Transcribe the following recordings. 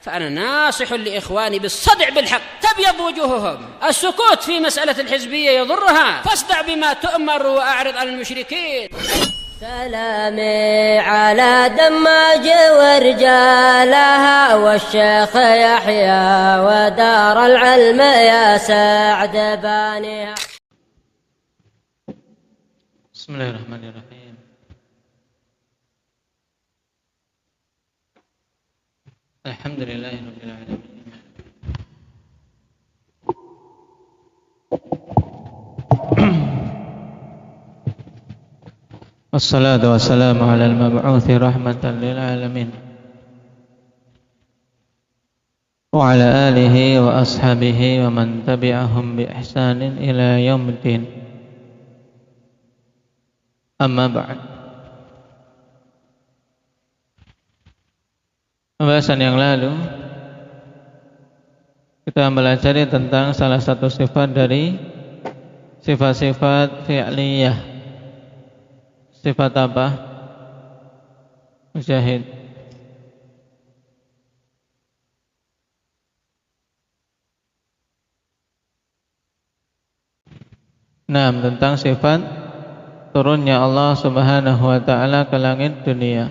فأنا ناصح لإخواني بالصدع بالحق تبيض وجوههم. السكوت في مسألة الحزبية يضرها، فاصدع بما تؤمر وأعرض عن المشركين. سلامي على دماج ورجالها والشيخ يحيى ودار العلم يا سعد بانيها. بسم الله الرحمن الرحيم. الحمد لله رب العالمين. والصلاة والسلام على المبعوث رحمة للعالمين وعلى آله وأصحابه ومن تبعهم بإحسان إلى يوم الدين. Amma ba'd. Pembahasan yang lalu kita mempelajari tentang salah satu sifat dari sifat-sifat fi'liyah. Sifat apa? Mujahid. Nah, tentang sifat turunnya Allah Subhanahu wa taala ke langit dunia.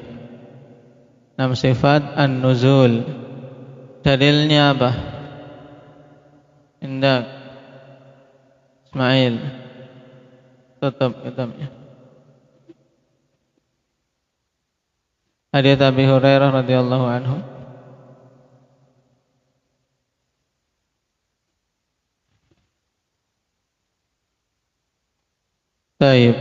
Nama sifat an-nuzul. Dalilnya apa? Indak Ismail. Tutup kitabnya. Hadits Abi Hurairah radhiyallahu anhu. Taib.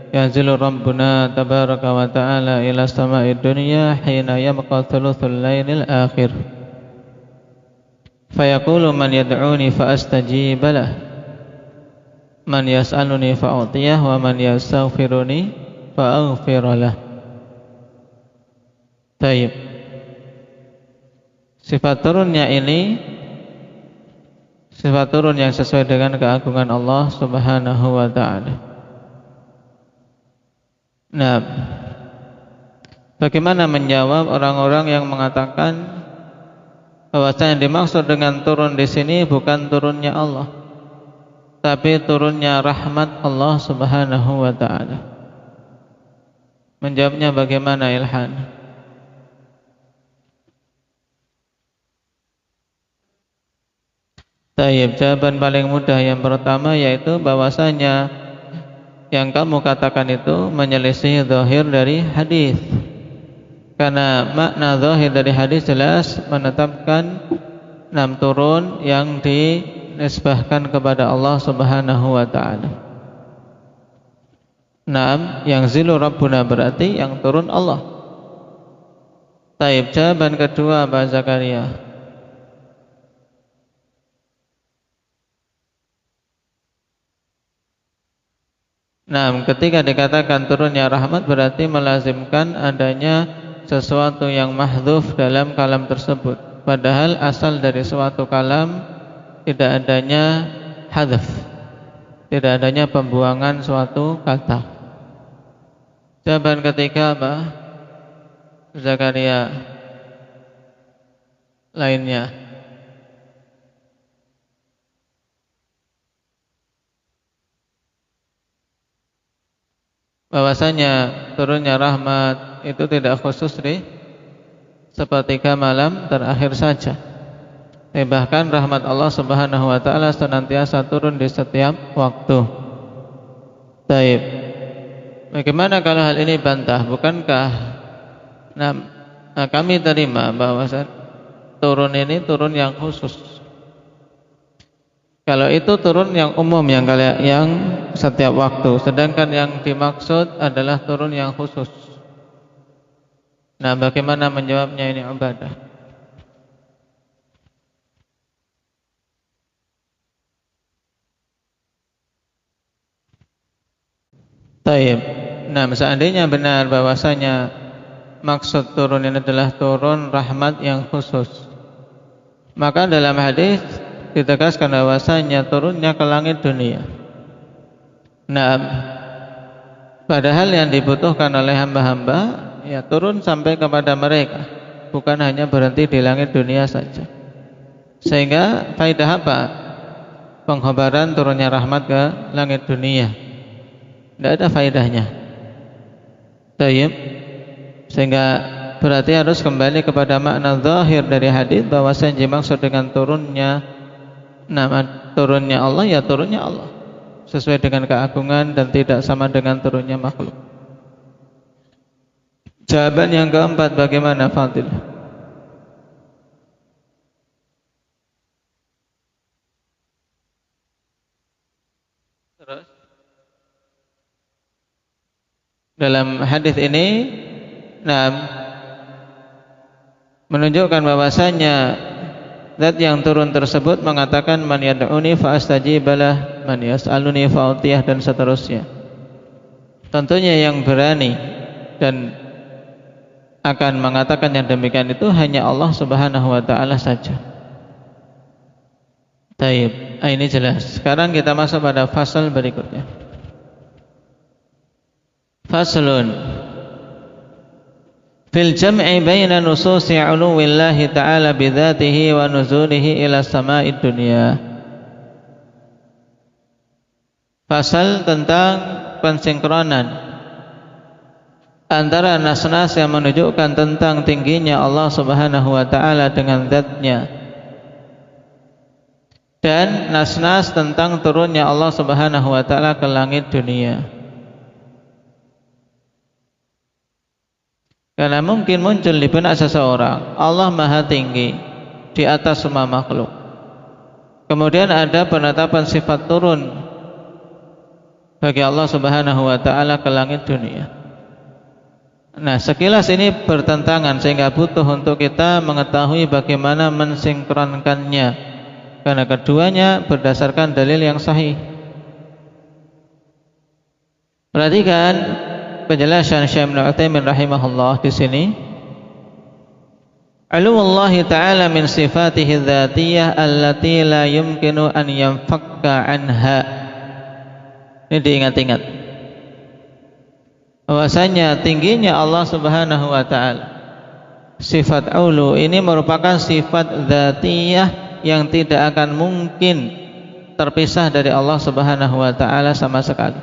Yanzilu Rabbuna tabaraka wa ta'ala ila sama'i dunya hina yabqa thuluthul laylil akhir fayaqulu man yad'uni fa astajiba lah man yas'aluni fa a'tiyah wa man yastaghfiruni fa aghfir lah. Taib. Sifat turunnya ini sifat turun yang sesuai dengan keagungan Allah Subhanahu wa ta'ala. Nah, bagaimana menjawab orang-orang yang mengatakan bahwa yang dimaksud dengan turun di sini bukan turunnya Allah, tapi turunnya rahmat Allah Subhanahu wa taala? Menjawabnya bagaimana, Ilhan? Tayyib, jawaban paling mudah yang pertama yaitu bahwasanya yang kamu katakan itu menyelisih zahir dari hadis. Karena makna zahir dari hadis jelas menetapkan turun yang dinisbahkan kepada Allah Subhanahu wa taala. Yang zilu Rabbuna berarti yang turun Allah. Taib, jawaban kedua Pak Zakaria. Ketika dikatakan turunnya rahmat berarti melazimkan adanya sesuatu yang mahdhuf dalam kalam tersebut. Padahal asal dari suatu kalam tidak adanya hadf, tidak adanya pembuangan suatu kata. Jawaban ketiga apa? Zakaria lainnya. Bahwasanya turunnya rahmat itu tidak khusus di sepertiga malam terakhir saja. Bahkan rahmat Allah Subhanahu wa taala senantiasa turun di setiap waktu. Taib. Bagaimana kalau hal ini bantah? Bukankah kami terima bahwa turun ini turun yang khusus? Kalau itu turun yang umum yang setiap waktu, sedangkan yang dimaksud adalah turun yang khusus. Bagaimana menjawabnya ini Ubadah? Taib. Seandainya benar bahwasanya maksud turun ini adalah turun rahmat yang khusus, maka dalam hadis ditegaskan bahwasanya turunnya ke langit dunia. Padahal yang dibutuhkan oleh hamba-hamba ya turun sampai kepada mereka. bukan hanya berhenti di langit dunia saja. Sehingga faedah apa? Pengkhabaran turunnya rahmat ke langit dunia. Tidak ada faedahnya. Tayyib. Sehingga berarti harus kembali kepada makna zahir dari hadis bahwasanya dimaksud dengan turunnya Allah ya turunnya Allah sesuai dengan keagungan dan tidak sama dengan turunnya makhluk. Jawaban yang keempat bagaimana Fadil? Terus dalam hadis ini menunjukkan bahwasanya zat yang turun tersebut mengatakan man yad'uni fa astajibalah, man yas'aluni fa utiyah dan seterusnya. Tentunya yang berani dan akan mengatakan yang demikian itu hanya Allah Subhanahu wa taala saja. Taib. Ini jelas. Sekarang kita masuk pada fasal berikutnya. Faslun fil jam'i baina nususi 'uluwillahi ta'ala bidzatihi wa nuzulihi ila sama'id dunya. Fasal tentang pensinkronan antara nas-nas yang menunjukkan tentang tingginya Allah Subhanahu wa taala dengan zatnya dan nas-nas tentang turunnya Allah Subhanahu wa taala ke langit dunia. Karena mungkin muncul di benak seseorang Allah maha tinggi di atas semua makhluk. Kemudian ada penetapan sifat turun bagi Allah Subhanahu wa taala ke langit dunia. Nah, sekilas ini bertentangan sehingga butuh untuk kita mengetahui bagaimana mensinkronkannya. Karena keduanya berdasarkan dalil yang sahih. Perhatikan penjelasan Syekh Ibnu Utsaimin rahimahullah di sini. Alullah ta'ala min sifatihi dzatiyah allati la yumkinu an yanfakka anha. Ini diingat-ingat. Bahwasanya tingginya Allah Subhanahu wa taala. Sifat ulu ini merupakan sifat dzatiyah yang tidak akan mungkin terpisah dari Allah Subhanahu wa taala sama sekali.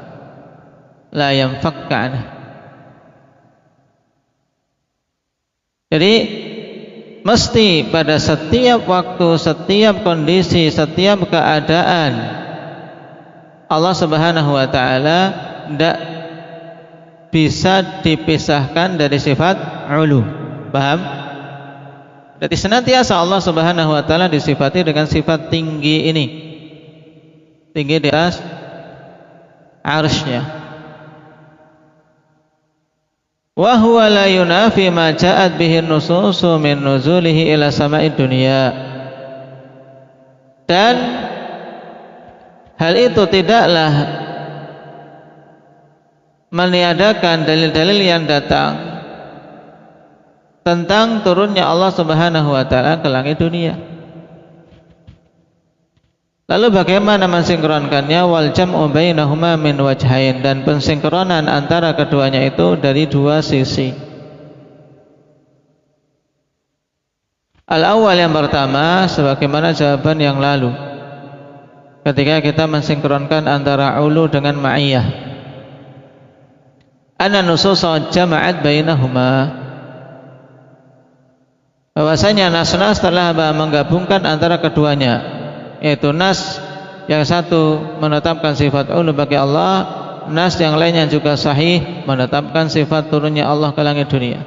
La yanfakka anha. Jadi mesti pada setiap waktu, setiap kondisi, setiap keadaan Allah Subhanahu wa taala tidak bisa dipisahkan dari sifat ulu. Paham? Jadi senantiasa Allah Subhanahu wa taala disifati dengan sifat tinggi ini. Tinggi di atas arsy-Nya. Wa huwa la yunafi ma ja'at bihi nususu min nuzulihi ila sama'id dunya. Dan hal itu tidaklah meniadakan dalil-dalil yang datang tentang turunnya Allah Subhanahu wa taala ke langit dunia. Lalu bagaimana mensinkronkannya? Wal jam'u bainahuma min wajhain, dan pensinkronan antara keduanya itu dari dua sisi. Al-awwal, yang pertama, sebagaimana jawaban yang lalu ketika kita mensinkronkan antara ulu dengan ma'iyah. Anna nususa jama'at bainahuma, bahwasanya nas-nas telah menggabungkan antara keduanya, yaitu nas yang satu menetapkan sifat ulu bagi Allah, nas yang lainnya juga sahih menetapkan sifat turunnya Allah ke langit dunia.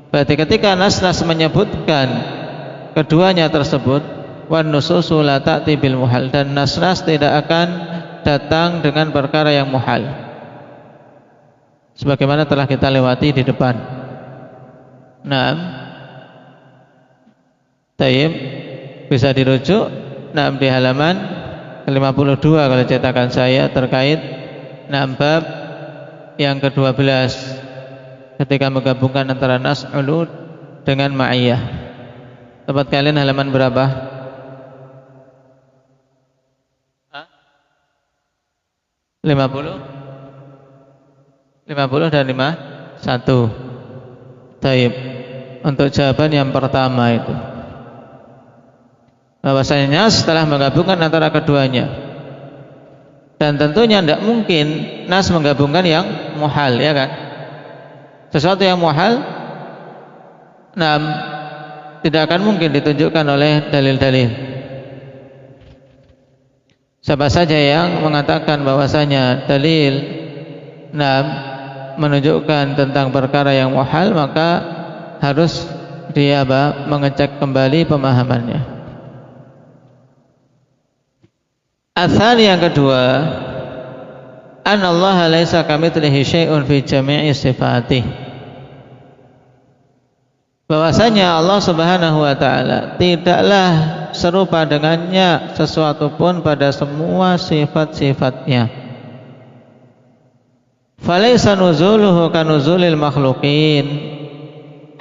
Berarti ketika nas-nas menyebutkan keduanya tersebut, wan nususu la ta'ti bil muhal, dan nas-nas tidak akan datang dengan perkara yang muhal, sebagaimana telah kita lewati di depan. Naam. Tayyib, bisa dirujuk di halaman ke-52 kalau cetakan saya terkait bab yang ke-12 ketika menggabungkan antara nas ulu dengan ma'iyah. Tempat kalian halaman berapa? 50 dan 51. Taib. untuk jawaban yang pertama itu. Bahwasanya setelah menggabungkan antara keduanya, dan tentunya tidak mungkin nas menggabungkan yang muhal, ya kan? Sesuatu yang muhal, tidak akan mungkin ditunjukkan oleh dalil-dalil. Siapa saja yang mengatakan bahwasanya dalil menunjukkan tentang perkara yang muhal, maka harus dia mengecek kembali pemahamannya. Asal yang kedua, anallaha laisa kamitslihi syai'un fi jami'i sifatih. Bahwasanya Allah Subhanahu wa taala tidaklah serupa dengannya sesuatu pun pada semua sifat-sifatnya. Falaisa nuzuluhu kanuzulil makhluqin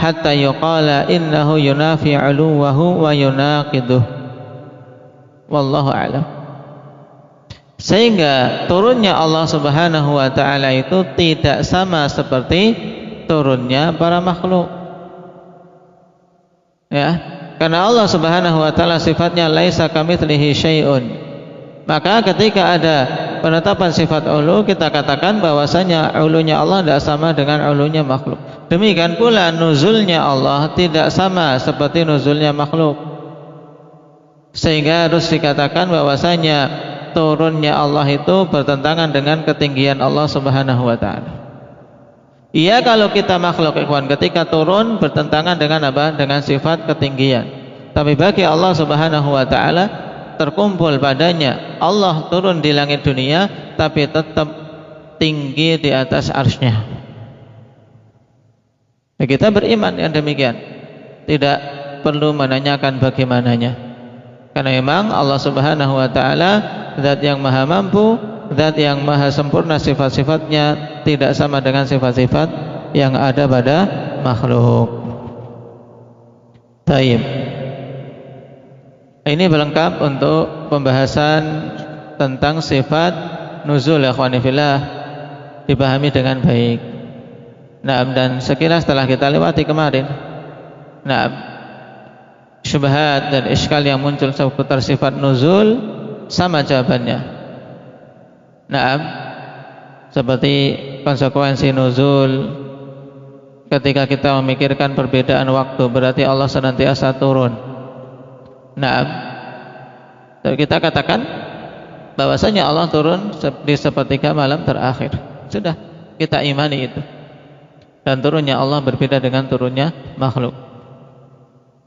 hatta yuqala innahu yunafi 'uluwahu wa yunaqiduh. Wallahu a'lam. Sehingga turunnya Allah Subhanahu wa taala itu tidak sama seperti turunnya para makhluk. Ya, karena Allah Subhanahu wa taala sifatnya laisa kamitslihi syai'un. Maka ketika ada penetapan sifat ulu, kita katakan bahwasanya ulunya Allah tidak sama dengan ulunya makhluk. Demikian pula nuzulnya Allah tidak sama seperti nuzulnya makhluk. Sehingga harus dikatakan bahwasanya turunnya Allah itu bertentangan dengan ketinggian Allah Subhanahu wa taala. Iya, kalau kita makhluk ikhwan, ketika turun bertentangan dengan apa? Dengan sifat ketinggian. Tapi bagi Allah Subhanahu wa taala terkumpul padanya Allah turun di langit dunia tapi tetap tinggi di atas arsy-Nya. Nah, kita beriman yang demikian. Tidak perlu menanyakan bagaimananya. Karena memang Allah Subhanahu wa taala zat yang maha mampu, zat yang maha sempurna, sifat-sifatnya tidak sama dengan sifat-sifat yang ada pada makhluk. Taib. Ini pelengkap untuk pembahasan tentang sifat nuzul, ya ikhwani fillah, dipahami dengan baik. Dan sekilas setelah kita lewati kemarin, syubhat dan iskal yang muncul seputar sifat nuzul sama jawabannya. Seperti konsekuensi nuzul ketika kita memikirkan perbedaan waktu, berarti Allah senantiasa turun. Kita katakan bahwasanya Allah turun di sepertiga malam terakhir. Sudah, kita imani itu. Dan turunnya Allah berbeda dengan turunnya makhluk.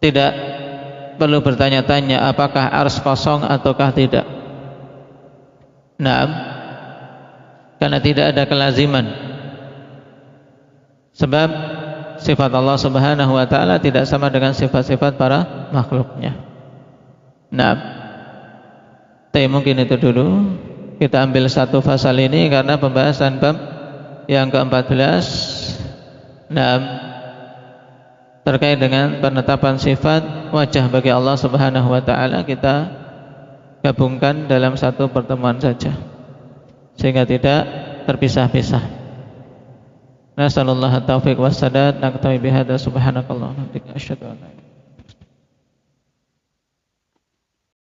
Tidak perlu bertanya-tanya apakah ars kosong ataukah tidak. Karena tidak ada kelaziman. Sebab sifat Allah Subhanahu wa taala tidak sama dengan sifat-sifat para makhluknya. Tapi mungkin itu dulu. Kita ambil satu fasal ini karena pembahasan bab yang ke-14 terkait dengan penetapan sifat wajah bagi Allah Subhanahu wa taala, kita gabungkan dalam satu pertemuan saja sehingga tidak terpisah-pisah. Nasallallahu taufiq wassadad. Naktafi bihadza subhanakallahumma wa bihamdika asyhadu an la ilaha illa anta